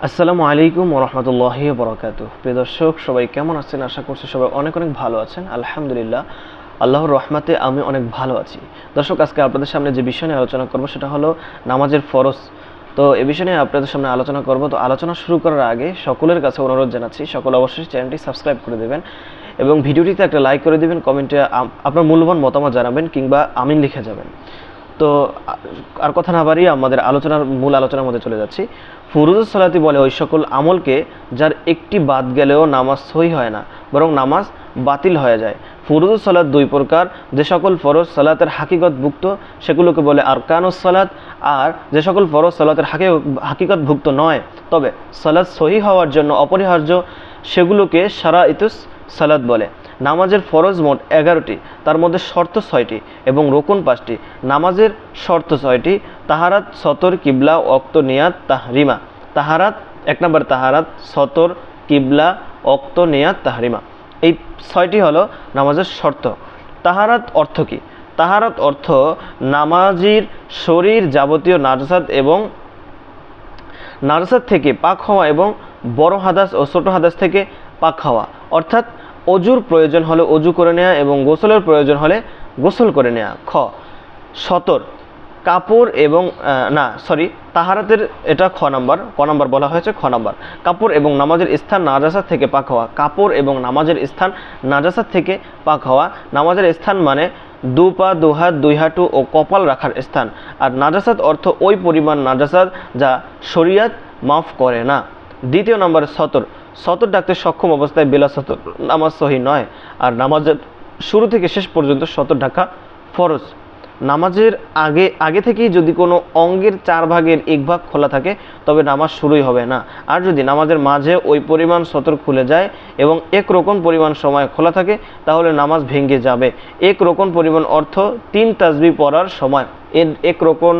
আসসালামু আলাইকুম ওয়া রাহমাতুল্লাহি ওয়া বারাকাতুহু। প্রিয় দর্শক, সবাই কেমন আছেন? আশা করছি সবাই অনেক অনেক ভালো আছেন। আলহামদুলিল্লাহ, আল্লাহর রহমতে আমি অনেক ভালো আছি। দর্শক, আজকে আপনাদের সামনে যে বিষয় নিয়ে আলোচনা করব সেটা হলো নামাজের ফরজ। তো এই বিষয় নিয়ে আপনাদের সামনে আলোচনা করব। তো আলোচনা শুরু করার আগে সকলের কাছে অনুরোধ জানাচ্ছি, সকলে অবশ্যই চ্যানেলটি সাবস্ক্রাইব করে দেবেন এবং ভিডিওটিতে একটা লাইক করে দেবেন, কমেন্টে আপনার মূল্যবান মতামত জানাবেন কিংবা আমিন লিখে যাবেন। তো আর কথা না বাড়িয়ে আমাদের মূল আলোচনার মধ্যে চলে যাচ্ছি। ফুরুজুস সালাতি বলে ওই সকল আমলকে যার একটি বাদ গেলেও নামাজ সহি হয় না, বরং নামাজ বাতিল হয়ে যায়। ফুরুজুস সালাত দুই প্রকার। যে সকল ফরজ সালাতের হাকিকতভুক্ত সেগুলোকে বলে আরকানুস সালাত, আর যে সকল ফরজ সালাতের হাকিকতভুক্ত নয় তবে সালাত সহি হওয়ার জন্য অপরিহার্য সেগুলোকে শারাইতুস সালাত বলে। নামাজের ফরজ মোট 11টি, তার মধ্যে শর্ত 6টি এবং রোকন 5টি। নামাজের শর্ত 6টি: তাহারাত, সতর, কিবলা, ওয়াক্ত, নিয়াত, তাহরিমা। তাহারাত, 1 নম্বর তাহারাত, সতর, কিবলা, ওয়াক্ত, নিয়াত, তাহরিমা। এই 6টি হলো নামাজের শর্ত। তাহারাত অর্থ কী? তাহারাত অর্থ নামাজির শরীর যাবতীয় নাজাসাত থেকে পাক হওয়া এবং বড় হাদাস ও ছোট হাদাস থেকে পাক হওয়া। অর্থাৎ অজুর প্রয়োজন হলে অজু করে নেওয়া এবং গোসলের প্রয়োজন হলে গোসল করে নেওয়া। খ, সতর, কাপড় এবং তাহারাতের এটা ক নাম্বার বলা হয়েছে। খ নাম্বার, কাপড় এবং নামাজের স্থান নাজাসাত থেকে পাক হওয়া। কাপড় এবং নামাজের স্থান নাজাসাত থেকে পাক হওয়া। নামাজের স্থান মানে দু পা, দু হাত, দুই হাঁটু ও কপাল রাখার স্থান। আর নাজাসাত অর্থ ওই পরিমাণ নাজাসাত যা শরিয়াত মাফ করে না। দ্বিতীয় নম্বর, সতর। সতর ডাকতে সক্ষম অবস্থায় বেলা সতর নামাজ সহি নয়। আর নামাজের শুরু থেকে শেষ পর্যন্ত সতর ঢাকা ফরজ। নামাজের আগে থেকেই যদি কোনো অঙ্গের 4 ভাগের 1 ভাগ খোলা থাকে তবে নামাজ শুরুই হবে না। আর যদি নামাজের মাঝে ওই পরিমাণ সতর খুলে যায় এবং 1 রোকন পরিমাণ সময় খোলা থাকে তাহলে নামাজ ভেঙে যাবে। 1 রোকন পরিমাণ অর্থ 3 তাসবিহ পড়ার সময়। 1 রোকন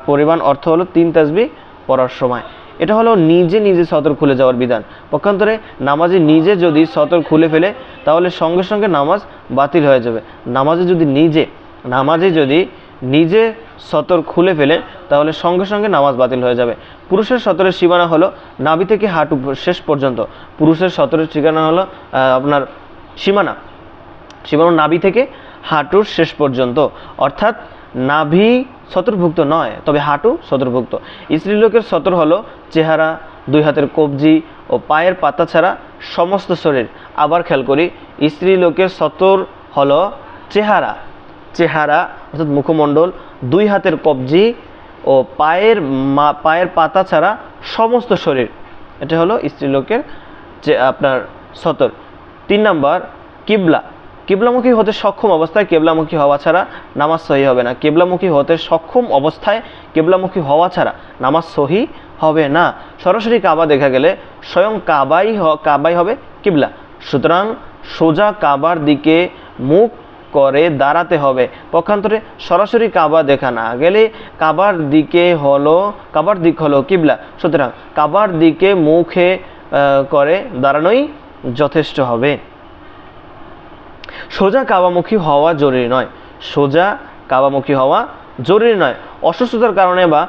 পরিমাণ অর্থ হলো 3 তাসবিহ পড়ার সময়। এটা হলো নিজে নিজে সতর খুলে যাওয়ার বিধান। পক্ষান্তরে নামাজে নিজে যদি সতর খুলে ফেলে তাহলে সঙ্গে সঙ্গে নামাজ বাতিল হয়ে যাবে। নামাজে যদি নিজে সতর খুলে ফেলে তাহলে সঙ্গে সঙ্গে নামাজ বাতিল হয়ে যাবে। পুরুষের সতরের সীমানা হলো নাভি থেকে হাঁটু শেষ পর্যন্ত। পুরুষের সতরের ঠিকানা হলো সীমানা নাভি থেকে হাঁটুর শেষ পর্যন্ত, অর্থাৎ নাভি সতরভুক্ত নয় তবে হাঁটু সতরভুক্ত। স্ত্রীলোকের সতর হলো চেহারা, 2 হাতের কবজি ও পায়ের পাতা ছাড়া সমস্ত শরীর। আবার খেয়াল করি, স্ত্রীলোকের সতর হলো চেহারা অর্থাৎ মুখমণ্ডল, 2 হাতের কবজি ও পায়ের পাতা ছাড়া সমস্ত শরীর। এটা হলো স্ত্রীলোকের আপনার সতর। 3 নাম্বার, কিবলা। কিবলামুখী হতে সক্ষম অবস্থায় কিবলামুখী হওয়া ছাড়া নামাজ সহি হবে না। কিবলামুখী হতে সক্ষম অবস্থায় কিবলামুখী হওয়া ছাড়া নামাজ সহি হবে না। সরাসরি কাবা দেখা গেলে স্বয়ং কাবাই হবে কিবলা। সুতরাং সোজা কাবার দিকে মুখ করে দাঁড়াতে হবে। পক্ষান্তরে সরাসরি কাবা দেখা না গেলে কাবার দিক হলো কিবলা। সুতরাং কাবার দিকে মুখে করে দাঁড়ানোই যথেষ্ট হবে। সোজা কাবামুখী হওয়া জরুরি নয়। অসুস্থতার কারণে বা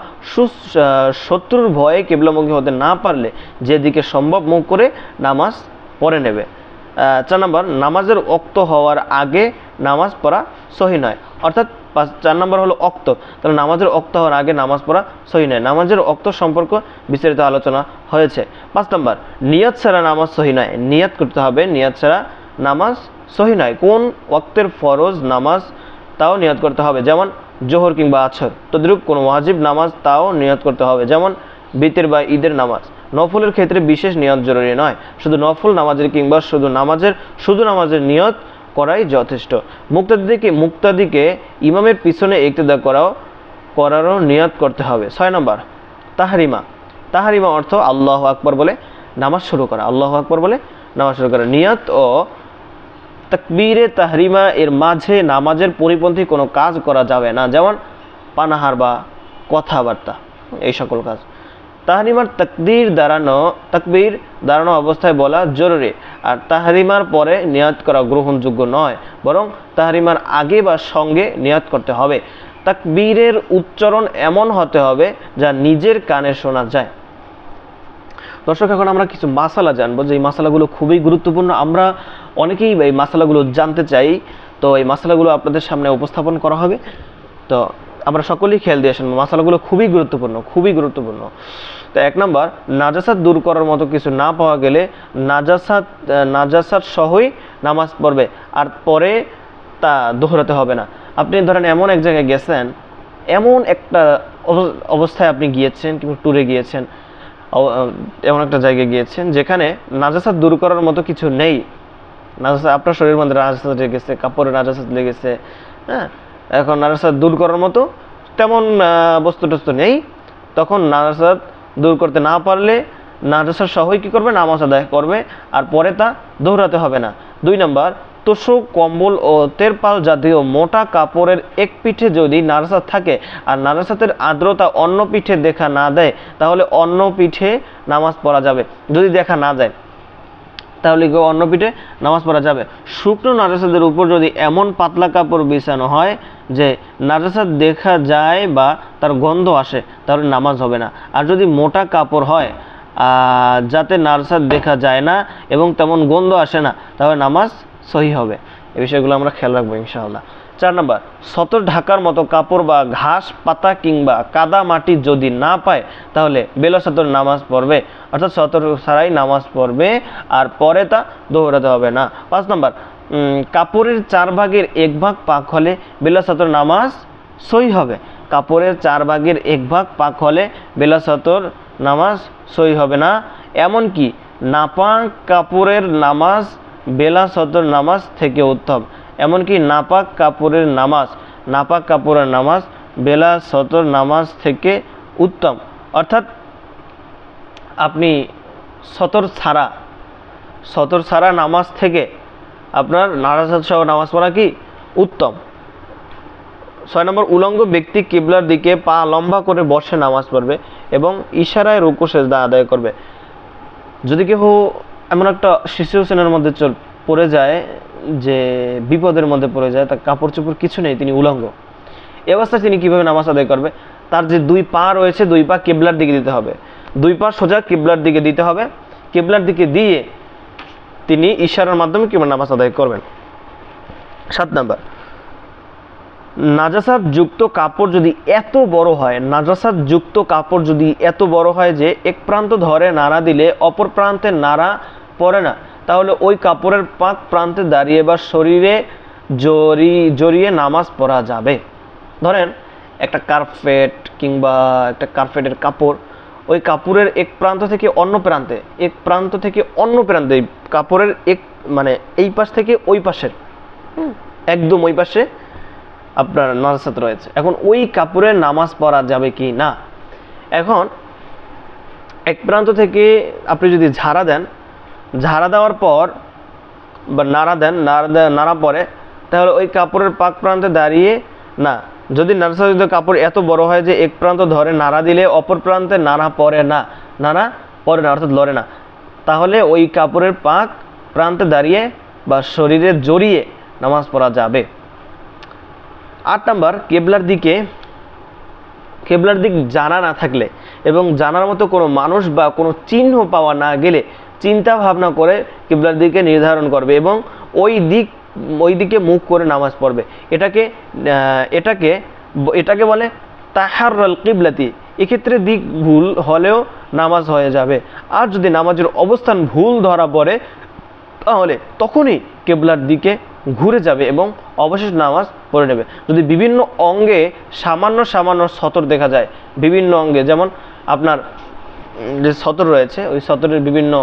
শত্রুর ভয়ে কিবলামুখী হতে না পারলে যেদিকে সম্ভব মুখ করে নামাজ পড়ে নেবে। 4 নম্বর, নামাজের ওক্ত হওয়ার আগে নামাজ পড়া সহি নয়। অর্থাৎ 4 নম্বর হলো ওক্ত, তাহলে নামাজের ওক্ত হওয়ার আগে নামাজ পড়া সহি নয়। নামাজের ওক্ত সম্পর্ক বিস্তারিত আলোচনা হয়েছে। 5 নম্বর, নিয়ত ছাড়া নামাজ সহি নয়। নিয়ত করতে হবে, নিয়ত ছাড়া নামাজ সহি নয়। কোন ওয়াক্তের ফরজ নামাজ তাও নিয়ত করতে হবে, যেমন জোহর কিংবা আসর। তদ্রূপ কোন ওয়াজিব নামাজ তাও নিয়ত করতে হবে, যেমন বিতের বা ঈদের নামাজ। নফলের ক্ষেত্রে বিশেষ নিয়ত জরুরি নয়, শুধু নফল নামাজের কিংবা শুধু নামাজের নিয়ত করাই যথেষ্ট। মুক্তাদিকে ইমামের পিছনে ইক্তেদা করারও নিয়ত করতে হবে। 6 নম্বর, তাহরিমা অর্থ আল্লাহু আকবার বলে নামাজ শুরু করা। নিয়ত ও তাকবীরে তাহরিমা এর মাঝে নামাজের পরিপন্থী কোনো কাজ করা যাবে না, যেমন পানাহার বা কথাবার্তা, এই সকল কাজ। তাহরিমার তাকবীর দাঁড়ানো অবস্থায় বলা জরুরি। আর তাহরিমার পরে নিয়ত করা গ্রহণযোগ্য নয়, বরং তাহরিমার আগে বা সঙ্গে নিয়ত করতে হবে। তাকবীরের উচ্চারণ এমন হতে হবে যা নিজের কানে শোনা যায়। দর্শক, এখন আমরা কিছু মাসালা জানবো, যে এই মাসালাগুলো খুবই গুরুত্বপূর্ণ। আমরা অনেকেই এই মাসালাগুলো জানতে চাই, তো এই মাসালাগুলো আপনাদের সামনে উপস্থাপন করা হবে। তো আমরা সকলেই খেয়াল দিয়ে আসেন, মাসালাগুলো খুবই গুরুত্বপূর্ণ, খুবই গুরুত্বপূর্ণ। তো 1 নম্বর, নাজাসাত দূর করার মতো কিছু না পাওয়া গেলে নাজাসাত সহই নামাজ পড়বে, আর পরে তা দোহরাতে হবে না। আপনি ধরেন এমন এক জায়গায় গেছেন, এমন একটা অবস্থায় আপনি গিয়েছেন কিংবা ট্যুরে গিয়েছেন, এমন একটা জায়গায় গিয়েছেন যেখানে নাজাসাত দূর করার মতো কিছু নেই। নাজাসাত আপনার শরীরের মধ্যে নাজাসাত লেগেছে, কাপড়ে নাজাসাত লেগেছে, হ্যাঁ, এখন নাজাসাত দূর করার মতো তেমন বস্তু টস্তু নেই, তখন নাজাসাত দূর করতে না পারলে নাজাসাত সহই কী করবে? নামাজ আদায় করবে, আর পরে তা দোহরাতে হবে না। 2 নম্বর, তোষক, কম্বল ও তেরপাল জাতীয় মোটা কাপড়ের এক পিঠে যদি নাজাসাত থাকে আর নাজাসাতের আর্দ্রতা অন্য পিঠে দেখা না দেয়, তাহলে অন্য পিঠে নামাজ পড়া যাবে। যদি দেখা না যায় তাহলে কি অন্য পিঠে নামাজ পড়া যাবে। শুকনো নাজাসাতের উপর যদি এমন পাতলা কাপড় বিছানো হয় যে নাজাসাত দেখা যায় বা তার গন্ধ আসে, তাহলে নামাজ হবে না। আর যদি মোটা কাপড় হয় যাতে নাজাসাত দেখা যায় না এবং তেমন গন্ধ আসে না, তাহলে নামাজ সহি হবে। এই বিষয়গুলো আমরা খেয়াল রাখবো ইনশাআল্লাহ। 4 নম্বর, সতর ঢাকার মতো কাপড় বা ঘাস পাতা কিংবা কাদা মাটি যদি না পায়, তাহলে বেলা সতর নামাজ পড়বে, অর্থাৎ সতর ছাড়াই নামাজ পড়বে, আর পরে তা দোহরাতে হবে না। 5 নম্বর, কাপড়ের 4 ভাগের 1 ভাগ পাক হলে বেলা সতর নামাজ সহি হবে। কাপড়ের 4 ভাগের 1 ভাগ পাক হলে বেলা সতর নামাজ সহি হবে না। এমনকি নাপাক কাপড়ের নামাজ বেলা সতর নামাজ থেকে উত্তম। এমনকি নাপাক কাপড়ের নামাজ বেলা সতর নামাজ থেকে উত্তম। অর্থাৎ আপনি সতর ছাড়া নামাজ থেকে আপনার নাজাসাত সহ নামাজ পড়া কি উত্তম। 6 নম্বর, উলঙ্গ ব্যক্তি কিবলার দিকে পা লম্বা করে বসে নামাজ পড়বে এবং ইশারায় রুকু সেজদা আদায় করবে। যদি কেউ এমন একটা সিচুয়েশনের মধ্যে পড়ে যায় যে বিপদের মধ্যে পড়ে যায়, তার কাপড় চোপড় কিছু নেই, তিনি উলঙ্গ, এই অবস্থায় তিনি কীভাবে নামাজ আদায় করবে? তার যে 2 পা রয়েছে, 2 পা কিবলার দিকে দিতে হবে, 2 পা সোজা কিবলার দিকে দিতে হবে। কিবলার দিকে দিয়ে তিনি ইশারার মাধ্যমে কিভাবে নামাজ আদায় করবেন। 7 নম্বর, নাজাসাত যুক্ত কাপড় যদি এত বড় হয় যে এক প্রান্ত ধরে নাড়া দিলে অপর প্রান্তে নাড়া পড়ে না, তাহলে ওই কাপড়ের পাক প্রান্তে দাঁড়িয়ে বা শরীরে জড়িয়ে নামাজ পড়া যাবে। ধরেন একটা কার্পেট কিংবা একটা কার্পেটের কাপড়, ওই কাপড়ের এক প্রান্ত থেকে অন্য প্রান্তে কাপড়ের এই পাশ থেকে ওই পাশের একদম ওই পাশে আপনার নাজাসাত রয়েছে। এখন ওই কাপড়ে নামাজ পড়া যাবে কি না? এখন এক প্রান্ত থেকে আপনি যদি ঝাড়া দেওয়ার পর বা নাড়া পরে, তাহলে ওই কাপড়ের পাক প্রান্তে দাঁড়িয়ে না। যদি নাজাসাত কাপড় এত বড় হয় যে এক প্রান্ত ধরে নাড়া দিলে অপর প্রান্তে নাড়া পড়ে না অর্থাৎ লড়ে না, তাহলে ওই কাপড়ের পাক প্রান্তে দাঁড়িয়ে বা শরীরে জড়িয়ে নামাজ পড়া যাবে। 8 নম্বর, কেবলার দিক জানা না থাকলে এবং জানার মতো কোনো মানুষ বা কোনো চিহ্ন পাওয়া না গেলে চিন্তা ভাবনা করে কিবলার দিকে নির্ধারণ করবে এবং ওই দিকে মুখ করে নামাজ পড়বে। এটাকে বলে তাহারুল কিবলাতি। এক্ষেত্রে দিক ভুল হলেও নামাজ হয়ে যাবে। আর যদি নামাজের অবস্থান ভুল ধরা পড়ে, তাহলে তখনই কিবলার দিকে ঘুরে যাবে এবং অবশেষ নামাজ পড়ে নেবে। যদি বিভিন্ন অঙ্গে সামান্য সতর দেখা যায়, বিভিন্ন অঙ্গে, যেমন আপনার যে সতর রয়েছে, ওই সতরের বিভিন্ন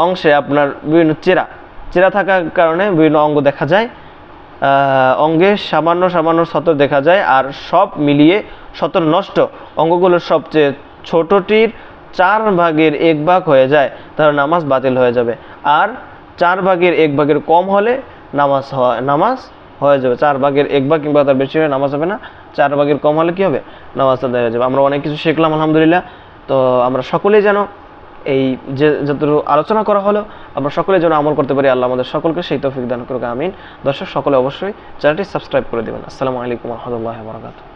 অংশে আপনার বিভিন্ন চেরা থাকার কারণে বিভিন্ন অঙ্গ দেখা যায়, অঙ্গে সামান্য সতর দেখা যায়, আর সব মিলিয়ে সতর নষ্ট অঙ্গগুলোর সবচেয়ে ছোটটির 4 ভাগের 1 ভাগ হয়ে যায়, তাহলে নামাজ বাতিল হয়ে যাবে। আর 4 ভাগের 1 ভাগের কম হলে নামাজ হয়ে যাবে। 4 ভাগের 1 ভাগ কিংবা তার বেশি হলে নামাজ হবে না। 4 ভাগের কম হলে কি হবে? নামাজ আদায় হয়ে যাবে। আমরা অনেক কিছু শিখলাম আলহামদুলিল্লাহ। তো আমরা সকলেই যেন এই যে যতটুকু আলোচনা করা হলো, আমরা সকলে যেন আমল করতে পারি। আল্লাহ আমাদের সকলকে সেই তৌফিক দান করুক, আমিন। দর্শক সকলে অবশ্যই চ্যানেলটি সাবস্ক্রাইব করে দেবেন। আসসালামু আলাইকুম ওয়া রাহমাতুল্লাহি ওয়া বারাকাতুহু।